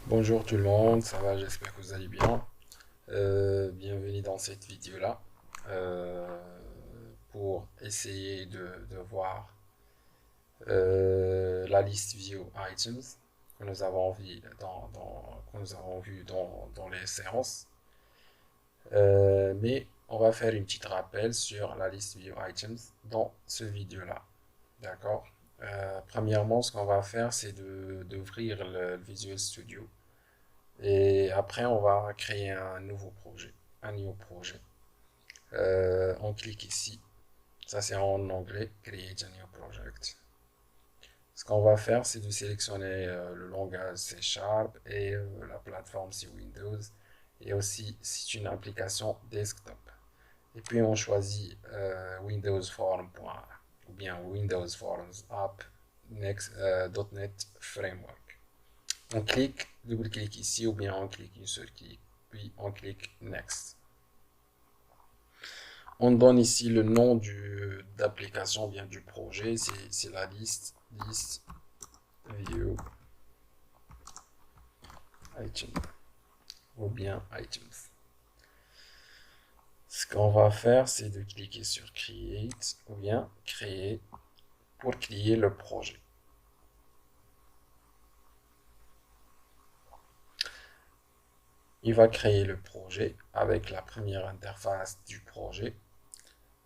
Bonjour tout le monde, ça va, j'espère que vous allez bien. Bienvenue dans cette vidéo-là euh, pour essayer de voir la liste view items que nous avons vu dans les séances. Mais on va faire une petite rappel sur la liste view items dans ce vidéo-là. D'accord? Premièrement, ce qu'on va faire, c'est d'ouvrir le Visual Studio. Et après, on va créer un nouveau projet. Un nouveau projet. On clique ici. Ça, c'est en anglais. Create a new project. Ce qu'on va faire, c'est de sélectionner le langage C Sharp et la plateforme c'est Windows. Et aussi, c'est une application desktop. Et puis, on choisit Windows Form. Ou bien Windows Forms App .NET Framework. On clique, double-clique ici, ou bien on clique une seule clic, puis on clique Next. On donne ici le nom d'application, bien du projet, c'est la liste view item, ou bien items. Ce qu'on va faire, c'est de cliquer sur Create, ou bien Créer, pour créer le projet. Il va créer le projet avec la première interface du projet.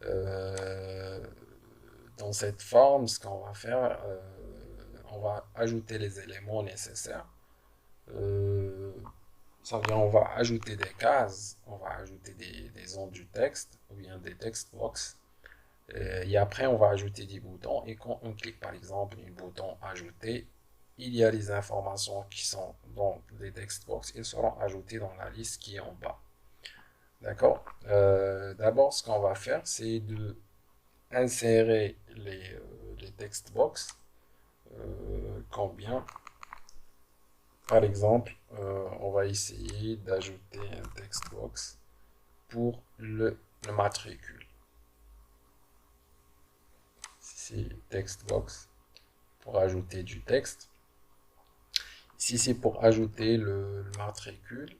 Euh, dans cette forme, ce qu'on va faire, on va ajouter les éléments nécessaires. Euh, Ça veut dire on va ajouter des cases, on va ajouter des ondes du texte ou bien des text box. Et après, on va ajouter des boutons. Et quand on clique par exemple un bouton ajouter, il y a les informations qui sont dans les text box. Ils seront ajoutés dans la liste qui est en bas. D'accord. D'abord, ce qu'on va faire, c'est de insérer les text box. Combien? Par exemple, on va essayer d'ajouter un text box pour le matricule. C'est text box pour ajouter du texte. Si c'est pour ajouter le matricule,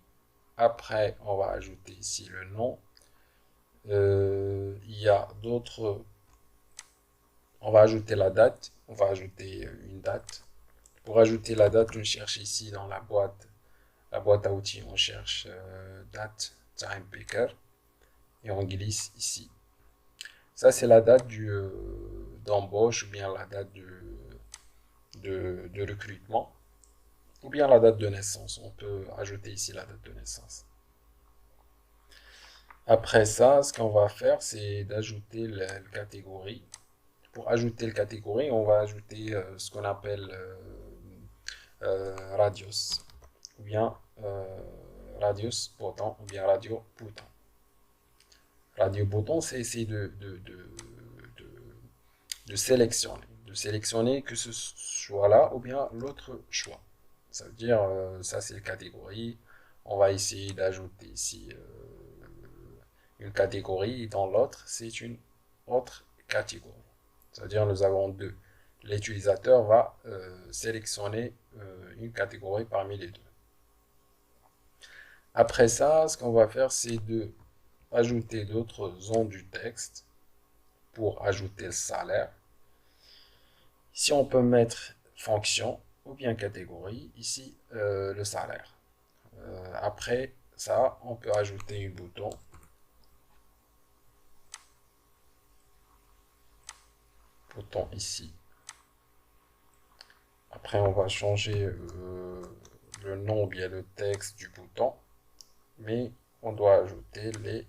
après on va ajouter ici le nom. Il y a d'autres. On va ajouter la date. On va ajouter une date. Pour ajouter la date, on cherche ici dans la boîte à outils, on cherche date time picker et on glisse ici. Ça, c'est la date d'embauche ou bien la date de recrutement ou bien la date de naissance. On peut ajouter ici la date de naissance. Après ça, ce qu'on va faire, c'est d'ajouter la catégorie. Pour ajouter la catégorie, on va ajouter ce qu'on appelle radius ou bien radius bouton ou bien radio bouton. Radio bouton, c'est essayer de sélectionner que ce soit là ou bien l'autre choix. Ça veut dire, ça c'est la catégorie. On va essayer d'ajouter ici une catégorie et dans l'autre, c'est une autre catégorie. Ça veut dire, nous avons deux. L'utilisateur va sélectionner une catégorie parmi les deux. Après ça, ce qu'on va faire, c'est de ajouter d'autres zones du texte pour ajouter le salaire. Ici, on peut mettre fonction ou bien catégorie. Ici, le salaire. Après ça, on peut ajouter un bouton ici. Après, on va changer le nom ou bien le texte du bouton. Mais on doit ajouter les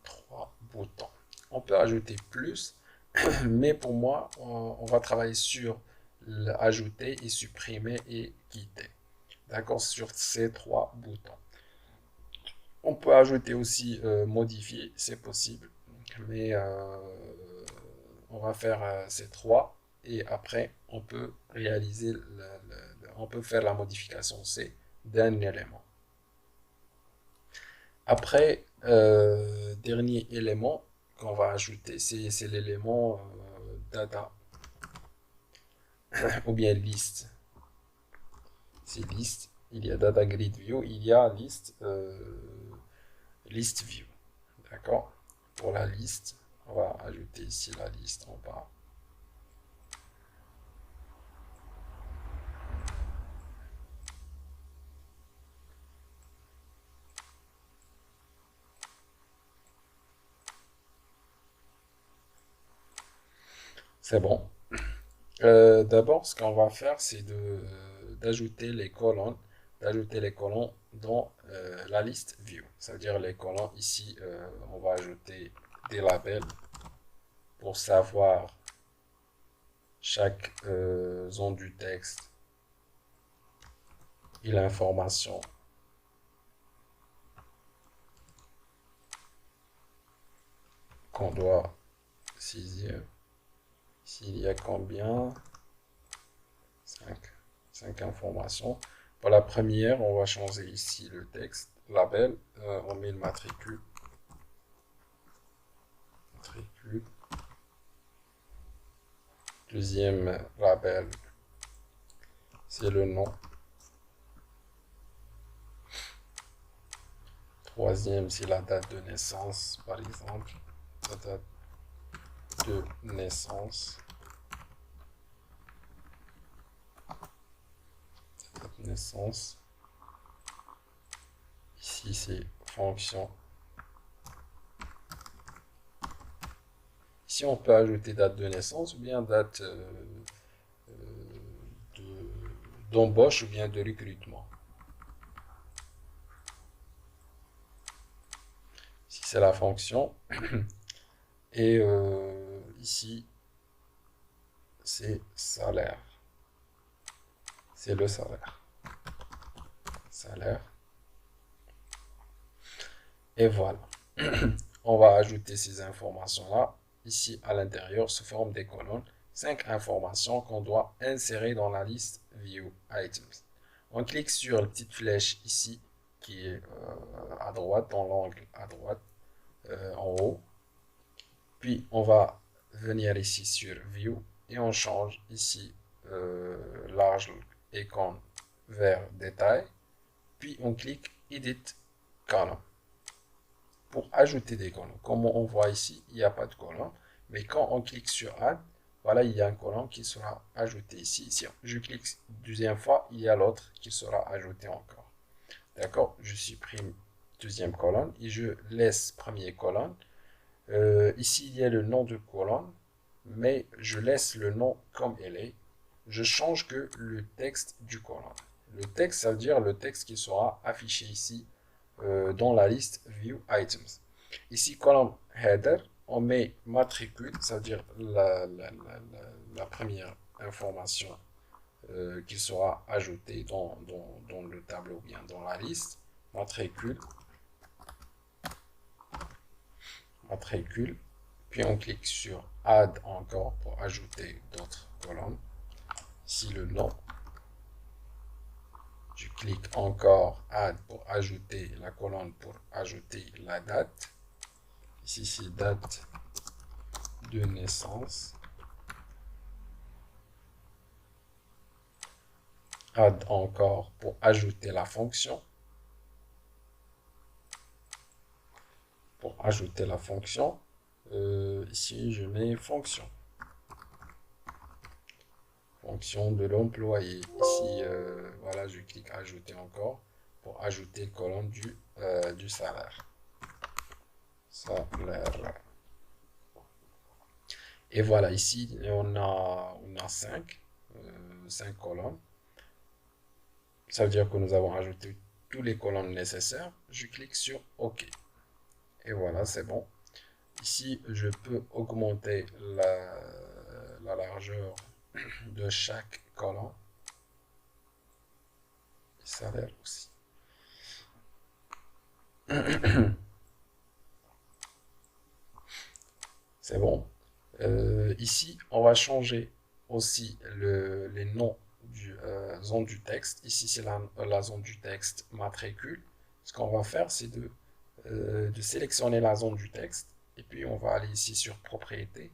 trois boutons. On peut ajouter plus, mais pour moi, on va travailler sur ajouter et supprimer et quitter. D'accord, sur ces trois boutons. On peut ajouter aussi modifier, c'est possible, mais on va faire ces trois et après on peut réaliser, on peut faire la modification C d'un élément. Après, dernier élément qu'on va ajouter, c'est l'élément data ou bien liste. C'est liste. il y a data grid view, il y a list view. D'accord? Pour la liste, on va ajouter ici la liste en bas. C'est bon. D'abord, ce qu'on va faire, c'est d'ajouter les colonnes dans la liste view. Ça veut dire les colonnes ici, on va ajouter des labels pour savoir chaque zone du texte et l'information qu'on doit saisir. Ici, il y a combien? 5 informations. Pour la première, on va changer ici le texte, label, on met le matricule. Deuxième label, c'est le nom. Troisième, c'est la date de naissance, par exemple. La date de naissance. Naissance. Ici, c'est fonction. Ici, on peut ajouter date de naissance ou bien date d'embauche ou bien de recrutement. Ici, c'est la fonction. Et ici, c'est salaire. C'est le salaire. Salaire. Et voilà. On va ajouter ces informations-là ici à l'intérieur sous forme des colonnes. 5 informations qu'on doit insérer dans la liste View Items. On clique sur la petite flèche ici qui est à droite, dans l'angle à droite, en haut. Puis on va venir ici sur View et on change ici large icône vers détail. Puis on clique Edit Column pour ajouter des colonnes. Comme on voit ici, il n'y a pas de colonne. Mais quand on clique sur Add, voilà, il y a un colonne qui sera ajouté ici. Si je clique deuxième fois, il y a l'autre qui sera ajouté encore. D'accord? Je supprime deuxième colonne et je laisse première colonne. Ici, il y a le nom de colonne, mais je laisse le nom comme il est. Je change que le texte du colonne. Le texte, ça veut dire le texte qui sera affiché ici dans la liste View Items. Ici, colonne Header, on met matricule, ça veut dire la première information qui sera ajoutée dans le tableau ou bien dans la liste. Matricule. Matricule. Puis on clique sur Add encore pour ajouter d'autres colonnes. Ici, le nom. Je clique encore Add pour ajouter la colonne, pour ajouter la date. Ici, c'est date de naissance. Add encore pour ajouter la fonction. Pour ajouter la fonction, ici, je mets fonction. Fonction de l'employé. Ici, voilà, je clique ajouter encore pour ajouter la colonne du salaire. Salaire. Et voilà, ici, on a 5 colonnes. Ça veut dire que nous avons ajouté toutes les colonnes nécessaires. Je clique sur OK. Et voilà, c'est bon. Ici, je peux augmenter la largeur de chaque colonne. Et salaire aussi. C'est bon. Ici, on va changer aussi les noms du zone du texte. Ici, c'est la zone du texte matricule. Ce qu'on va faire, c'est de sélectionner la zone du texte. Et puis, on va aller ici sur propriété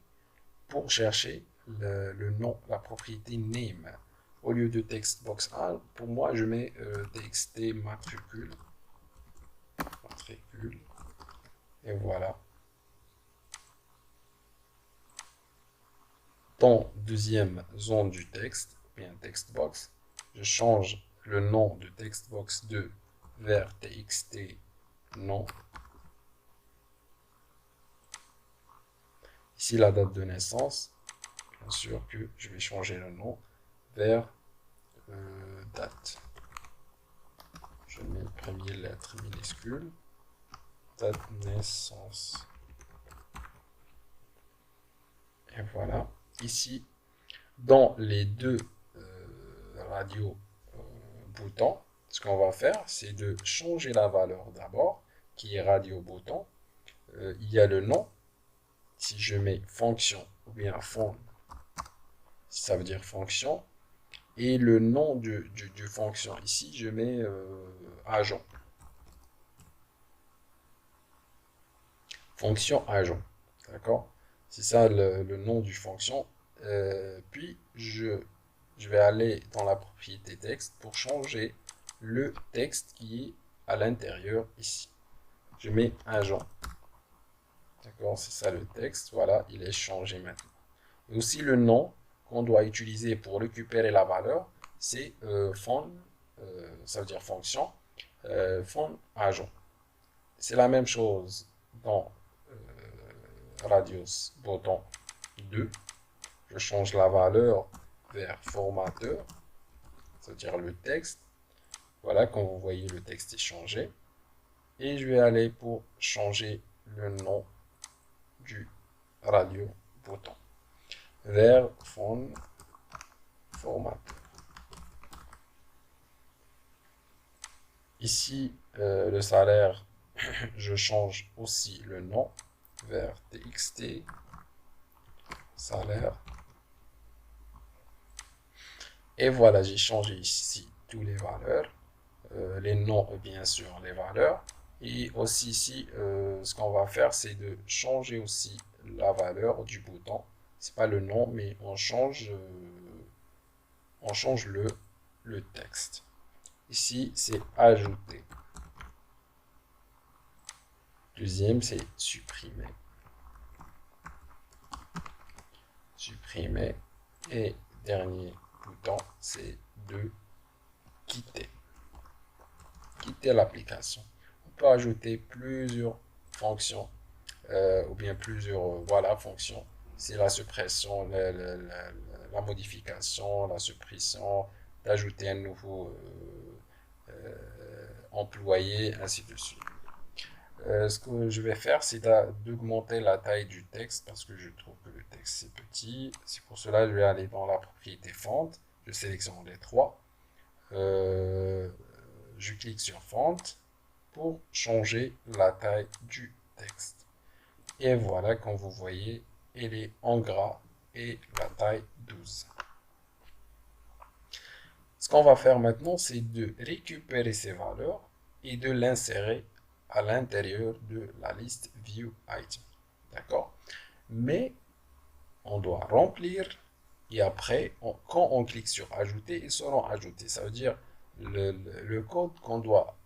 pour chercher le nom, la propriété name. Au lieu de textbox 1, pour moi, je mets txt matricule. Matricule. Et voilà. Dans deuxième zone du texte, bien textbox, je change le nom de textbox 2 vers txt nom. Ici, la date de naissance, bien sûr que je vais changer le nom vers date. Je mets première lettre minuscule, date naissance. Et voilà. Ici, dans les deux radios boutons, ce qu'on va faire, c'est de changer la valeur d'abord, qui est radio bouton. Il y a le nom. Si je mets fonction ou bien fond, ça veut dire fonction. Et le nom du fonction, ici, je mets agent. Fonction agent. D'accord? C'est ça le nom du fonction. Puis, je vais aller dans la propriété texte pour changer le texte qui est à l'intérieur ici. Je mets agent. D'accord? C'est ça le texte. Voilà, il est changé maintenant. Et aussi le nom qu'on doit utiliser pour récupérer la valeur, c'est fond, ça veut dire fonction, fond agent. C'est la même chose dans radius bouton 2. Je change la valeur vers formateur, c'est-à-dire le texte. Voilà, quand vous voyez le texte est changé. Et je vais aller pour changer le nom du radio bouton vers fond formateur. Ici, le salaire, je change aussi le nom vers txt salaire. Et voilà, j'ai changé ici toutes les valeurs, les noms et bien sûr les valeurs. Et aussi ici, ce qu'on va faire, c'est de changer aussi la valeur du bouton. C'est pas le nom, mais on change le texte. Ici, c'est ajouter. Deuxième, c'est supprimer. Supprimer. Et dernier bouton, c'est de quitter. Quitter l'application. On peut ajouter plusieurs fonctions ou bien plusieurs voilà, fonctions. C'est la suppression, la modification, la suppression, d'ajouter un nouveau employé, ainsi de suite. Ce que je vais faire, c'est d'augmenter la taille du texte parce que je trouve que le texte c'est petit. C'est pour cela que je vais aller dans la propriété font. Je sélectionne les trois. Je clique sur font pour changer la taille du texte. Et voilà, comme vous voyez, il est en gras et la taille 12. Ce qu'on va faire maintenant, c'est de récupérer ces valeurs et de l'insérer à l'intérieur de la liste View Item. D'accord? Mais on doit remplir et après, quand on clique sur Ajouter, ils seront ajoutés. Ça veut dire le code qu'on doit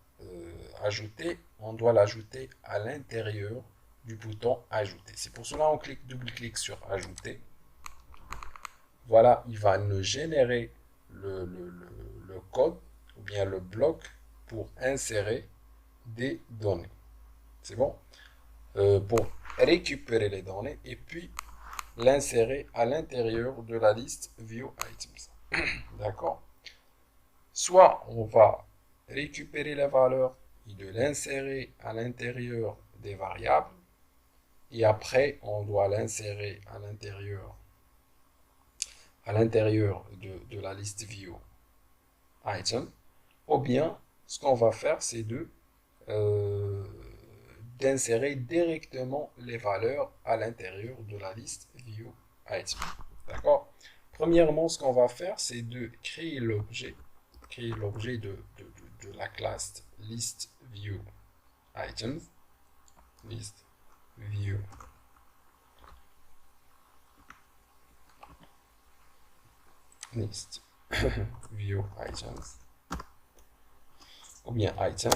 ajouter, on doit l'ajouter à l'intérieur du bouton Ajouter. C'est pour cela qu'on double-clique sur Ajouter. Voilà, il va nous générer le code ou bien le bloc pour insérer des données. C'est bon? Pour récupérer les données et puis l'insérer à l'intérieur de la liste View Items. D'accord? Soit on va récupérer les valeurs et de l'insérer à l'intérieur des variables et après on doit l'insérer à l'intérieur de la liste View Item. Ou bien ce qu'on va faire c'est d'insérer directement les valeurs à l'intérieur de la liste View Item. D'accord? Premièrement, ce qu'on va faire, c'est de créer l'objet de la classe list view items, list view list view items, ou bien item,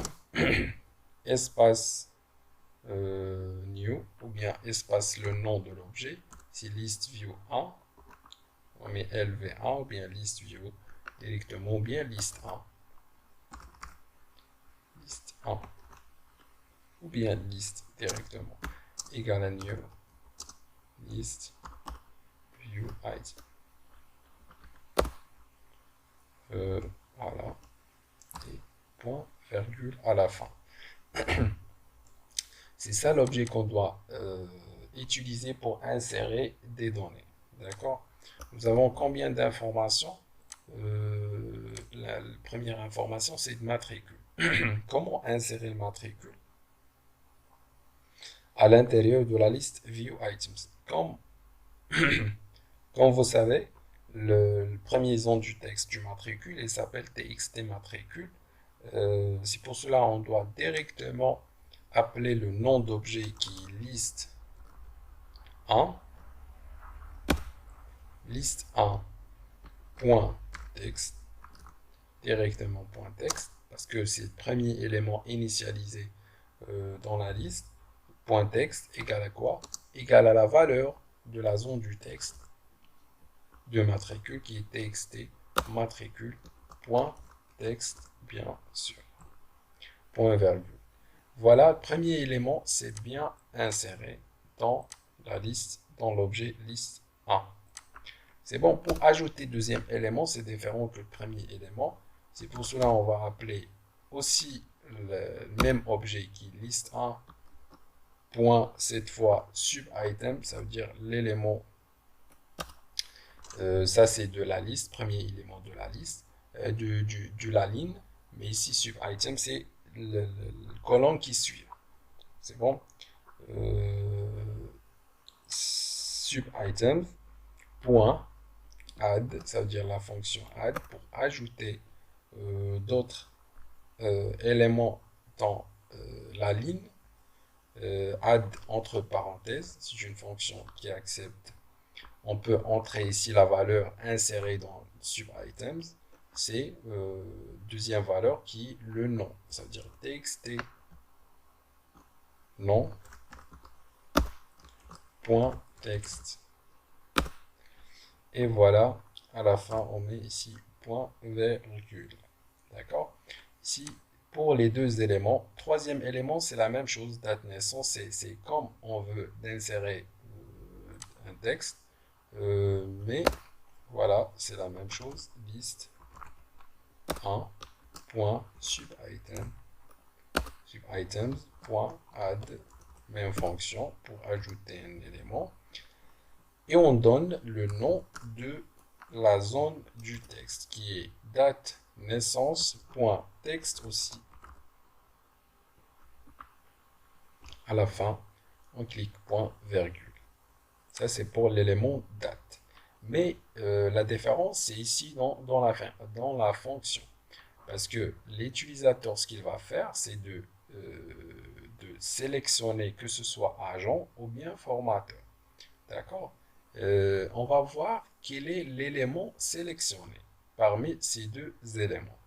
espace new, ou bien espace le nom de l'objet, c'est list view 1, on met lv1, ou bien list view directement, ou bien list 1, list 1, ou bien list directement, égal à new, list view item. Voilà, et point, virgule à la fin. C'est ça l'objet qu'on doit utiliser pour insérer des données. D'accord? Nous avons combien d'informations? La première information, c'est de matricule. Comment insérer le matricule à l'intérieur de la liste View Items? Comme vous savez, le premier zone du texte du matricule, il s'appelle txt matricule. C'est pour cela on doit directement appeler le nom d'objet qui est liste 1, liste 1, point texte, directement point texte, parce que c'est le premier élément initialisé dans la liste. Point texte égale à quoi? Égale à la valeur de la zone du texte de matricule qui est txt matricule point texte, bien sûr, point virgule. Voilà, le premier élément, c'est bien inséré dans la liste, dans l'objet liste 1. C'est bon, pour ajouter deuxième élément, c'est différent que le premier élément. C'est pour cela qu'on va appeler aussi le même objet qui est liste 1, point, cette fois sub-item, ça veut dire l'élément, ça c'est de la liste, premier élément de la liste, de la ligne, mais ici sub-item, c'est le colonne qui suit. C'est bon. Sub-item, point, add, ça veut dire la fonction add, pour ajouter d'autres éléments dans la ligne. Add entre parenthèses, c'est une fonction qui accepte. On peut entrer ici la valeur insérée dans sub-items. C'est deuxième valeur qui est le nom. Ça veut dire txt nom point texte. Et voilà, à la fin, on met ici point virgule. D'accord? Ici, pour les deux éléments, troisième élément, c'est la même chose, date naissance. C'est comme on veut d'insérer un texte. Mais voilà, c'est la même chose. Liste 1 point subitem subitems point add, même fonction pour ajouter un élément. Et on donne le nom de la zone du texte qui est date naissance point texte aussi. À la fin, on clique point virgule. Ça, c'est pour l'élément date. Mais la différence, c'est ici dans la fonction. Parce que l'utilisateur, ce qu'il va faire, c'est de sélectionner que ce soit agent ou bien formateur. D'accord? On va voir quel est l'élément sélectionné parmi ces deux éléments.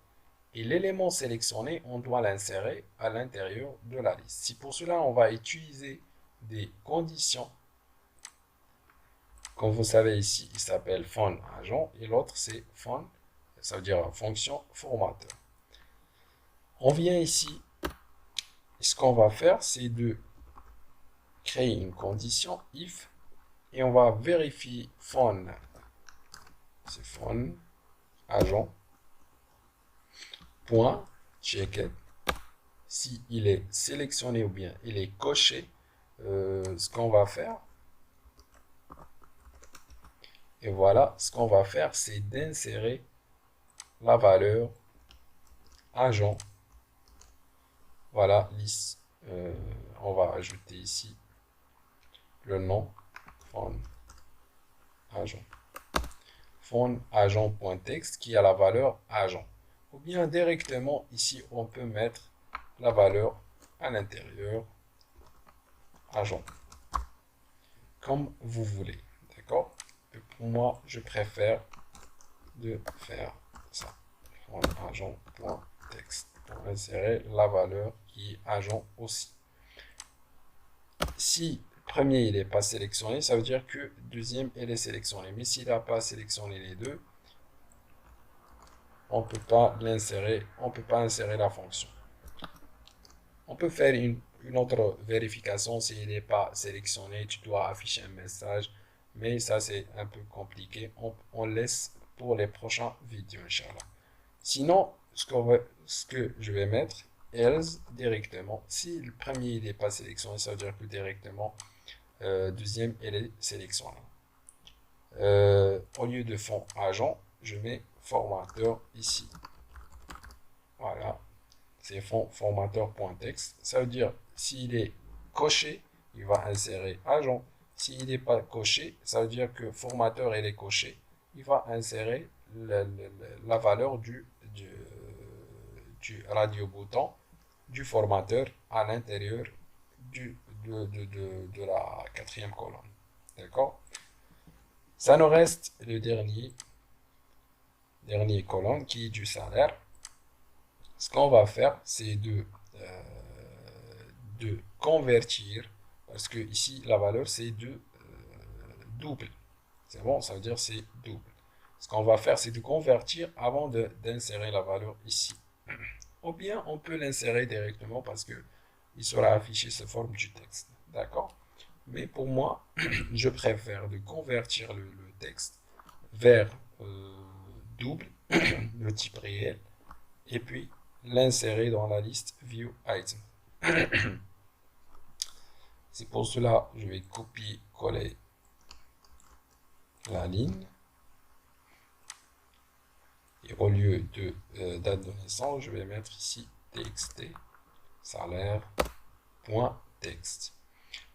Et l'élément sélectionné, on doit l'insérer à l'intérieur de la liste. C'est pour cela on va utiliser des conditions. Comme vous savez ici, il s'appelle fun agent et l'autre c'est fun, ça veut dire fonction formateur. On vient ici, et ce qu'on va faire, c'est de créer une condition if et on va vérifier fun, c'est fun agent point checked si il est sélectionné ou bien il est coché. Ce qu'on va faire, et voilà, ce qu'on va faire, c'est d'insérer la valeur agent. Voilà, liste. On va ajouter ici le nom fun agent. Fun agent.text qui a la valeur agent. Ou bien directement ici, on peut mettre la valeur à l'intérieur agent. Comme vous voulez. D'accord? Pour moi, je préfère de faire ça. Agent.text pour insérer la valeur qui est agent aussi. Si premier il n'est pas sélectionné, ça veut dire que deuxième il est sélectionné. Mais s'il n'a pas sélectionné les deux, on ne peut pas l'insérer, on peut pas insérer la fonction. On peut faire une autre vérification s'il n'est pas sélectionné, tu dois afficher un message, mais ça c'est un peu compliqué. On laisse pour les prochaines vidéos, Inch'Allah. Sinon, ce que je vais mettre, else directement. Si le premier n'est pas sélectionné, ça veut dire que directement, deuxième, elle est sélectionnée. Au lieu de fond agent, je mets formateur ici. Voilà, c'est fond formateur.text. Ça veut dire, s'il est coché, il va insérer agent. S'il n'est pas coché, ça veut dire que formateur elle est coché. Il va insérer la valeur du radio bouton du formateur à l'intérieur de la quatrième colonne. D'accord? Ça nous reste le dernier colonne qui est du salaire. Ce qu'on va faire, c'est de convertir, parce que ici, la valeur, c'est de double. C'est bon, ça veut dire c'est double. Ce qu'on va faire, c'est de convertir avant d'insérer la valeur ici. Ou bien, on peut l'insérer directement parce que il sera affiché sous forme du texte. D'accord? Mais pour moi, je préfère de convertir le texte vers double, le type réel, et puis l'insérer dans la liste View Item. C'est pour cela que je vais copier-coller la ligne. Et au lieu de date de naissance, je vais mettre ici txt salaire.text.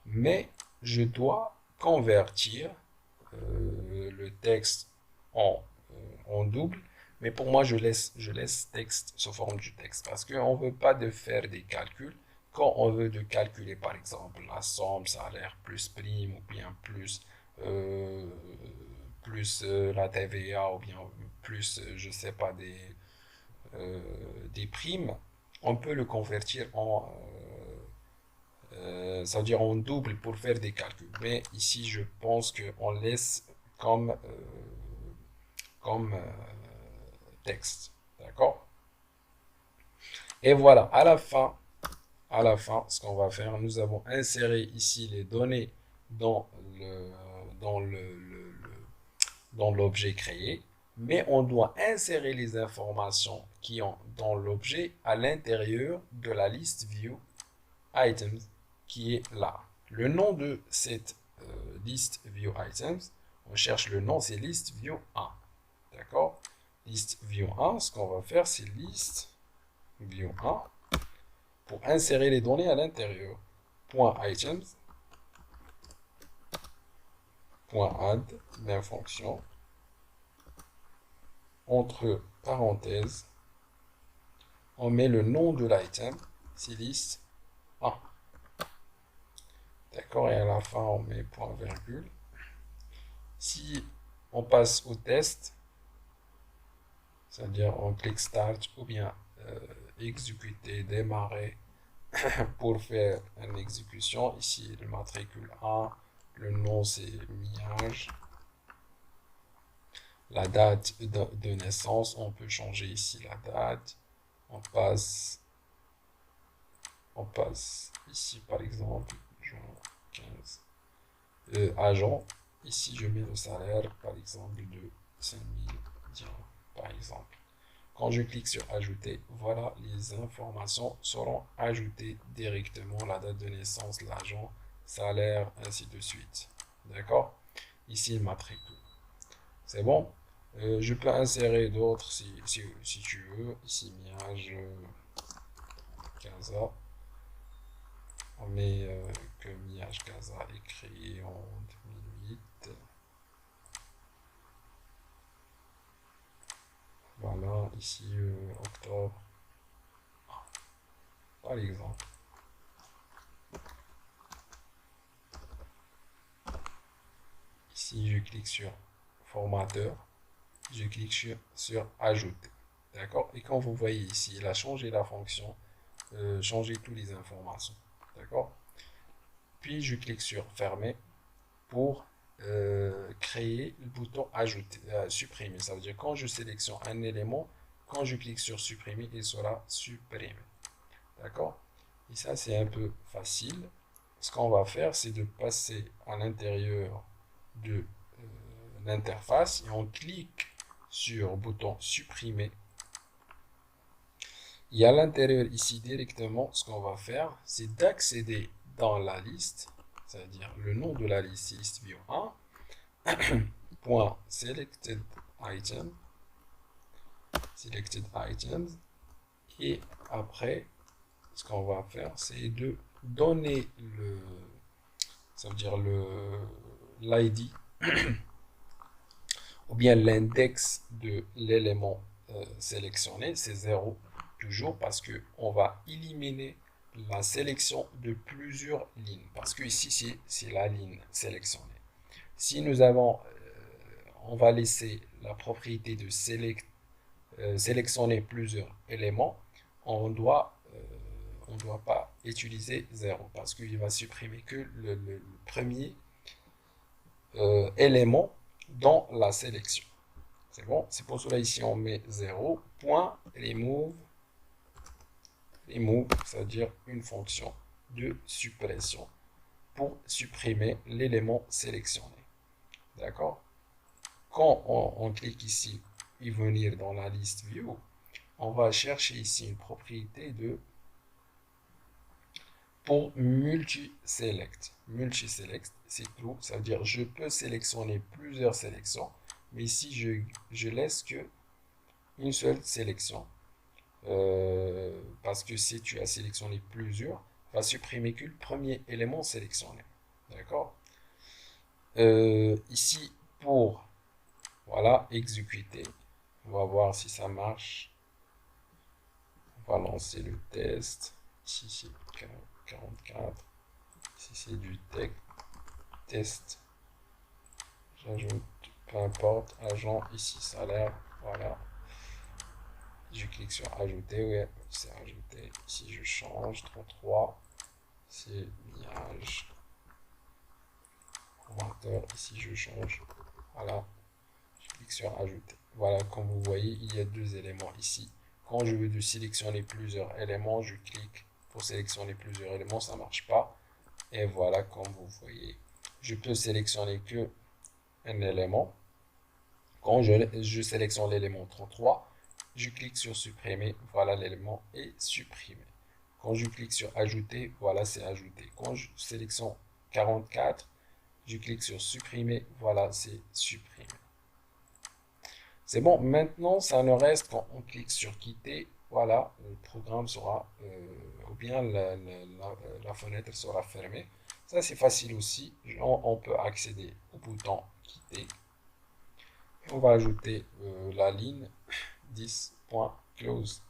Mais je dois convertir le texte en double. Mais pour moi, je laisse texte sous forme du texte parce qu'on ne veut pas de faire des calculs. Quand on veut de calculer, par exemple, la somme, salaire plus prime, ou bien plus, la TVA, ou bien plus, je sais pas, des primes, on peut le convertir ça veut dire en double pour faire des calculs. Mais ici, je pense qu'on laisse comme texte. D'accord? Et voilà, à la fin, ce qu'on va faire, nous avons inséré ici les données dans le, dans dans l'objet créé, mais on doit insérer les informations qui ont dans l'objet à l'intérieur de la liste view items qui est là. Le nom de cette liste view items, on cherche le nom, c'est liste view 1. D'accord? Liste view 1, ce qu'on va faire, c'est liste view 1 pour insérer les données à l'intérieur. Point items, point add, même fonction, entre parenthèses, on met le nom de l'item, c'est liste 1. D'accord, et à la fin, on met point virgule. Si on passe au test, c'est-à-dire on clique Start ou bien exécuter, démarrer pour faire une exécution. Ici, le matricule 1, le nom c'est Miage. La date de naissance, on peut changer ici la date. On passe ici par exemple, juin 15. Agent, ici je mets le salaire par exemple de 5000 dirhams par exemple. Quand je clique sur ajouter, voilà, les informations seront ajoutées directement, la date de naissance, l'agent, salaire, ainsi de suite. D'accord? Ici, matricule. C'est bon? Je peux insérer d'autres si tu veux. Ici, Miage, Casa. On met que Miage Casa est créé en 2008. Voilà, ici, octobre, par exemple. Ici, je clique sur formateur. je clique sur ajouter. D'accord? Et quand vous voyez ici, il a changé la fonction, changé toutes les informations. D'accord? Puis je clique sur fermer pour créer le bouton ajouter, supprimer. Ça veut dire quand je sélectionne un élément, quand je clique sur supprimer, il sera supprimé. D'accord? Et ça, c'est un peu facile. Ce qu'on va faire, c'est de passer à l'intérieur de l'interface et on clique sur le bouton supprimer. Et à l'intérieur ici directement, ce qu'on va faire, c'est d'accéder dans la liste, c'est-à-dire le nom de la liste, liste view 1, point selected item, selected items, et après, ce qu'on va faire, c'est de donner le, ça veut dire l'ID ou bien l'index de l'élément sélectionné, c'est 0 toujours parce que on va éliminer la sélection de plusieurs lignes parce que ici c'est la ligne sélectionnée. Si nous avons, on va laisser la propriété de sélectionner plusieurs éléments, on doit pas utiliser 0 parce qu'il va supprimer que le premier élément dans la sélection. C'est bon, c'est pour cela ici on met 0, point, remove, c'est-à-dire une fonction de suppression pour supprimer l'élément sélectionné. D'accord? Quand on clique ici et venir dans la liste view, on va chercher ici une propriété de pour multi-select. Multi-select, c'est tout. Ça veut dire je peux sélectionner plusieurs sélections, mais ici je laisse que une seule sélection. Parce que si tu as sélectionné plusieurs, va supprimer que le premier élément sélectionné. D'accord? Ici, pour voilà, exécuter, on va voir si ça marche. On va lancer le test. Ici, c'est 44. Ici, c'est du test. J'ajoute, peu importe, agent, ici, salaire. Voilà. Je clique sur ajouter, oui, c'est ajouté. Ici, je change 33. C'est liage. Pointeur, ici, je change. Voilà. Je clique sur ajouter. Voilà, comme vous voyez, il y a deux éléments ici. Quand je veux sélectionner plusieurs éléments, je clique pour sélectionner plusieurs éléments, ça ne marche pas. Et voilà, comme vous voyez, je peux sélectionner que un élément. Quand je sélectionne l'élément 33, je clique sur supprimer, voilà l'élément est supprimé. Quand je clique sur ajouter, voilà c'est ajouté. Quand je sélectionne 44, je clique sur supprimer, voilà c'est supprimé. C'est bon, maintenant ça ne reste quand on clique sur quitter, voilà, le programme sera, ou bien la fenêtre sera fermée. Ça c'est facile aussi, on peut accéder au bouton quitter. On va ajouter la ligne 10.close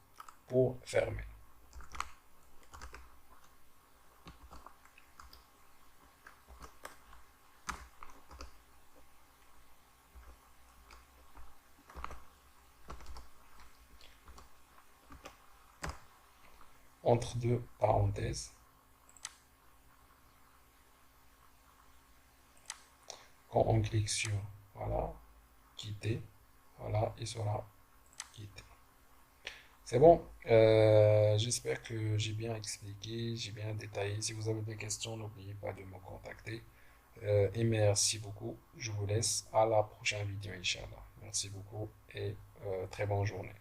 pour fermer. Entre deux parenthèses. Quand on clique sur voilà, quitter, voilà, il sera quitté. C'est bon, j'espère que j'ai bien expliqué, j'ai bien détaillé. Si vous avez des questions, n'oubliez pas de me contacter. Et merci beaucoup. Je vous laisse à la prochaine vidéo, Inch'Allah. Merci beaucoup et très bonne journée.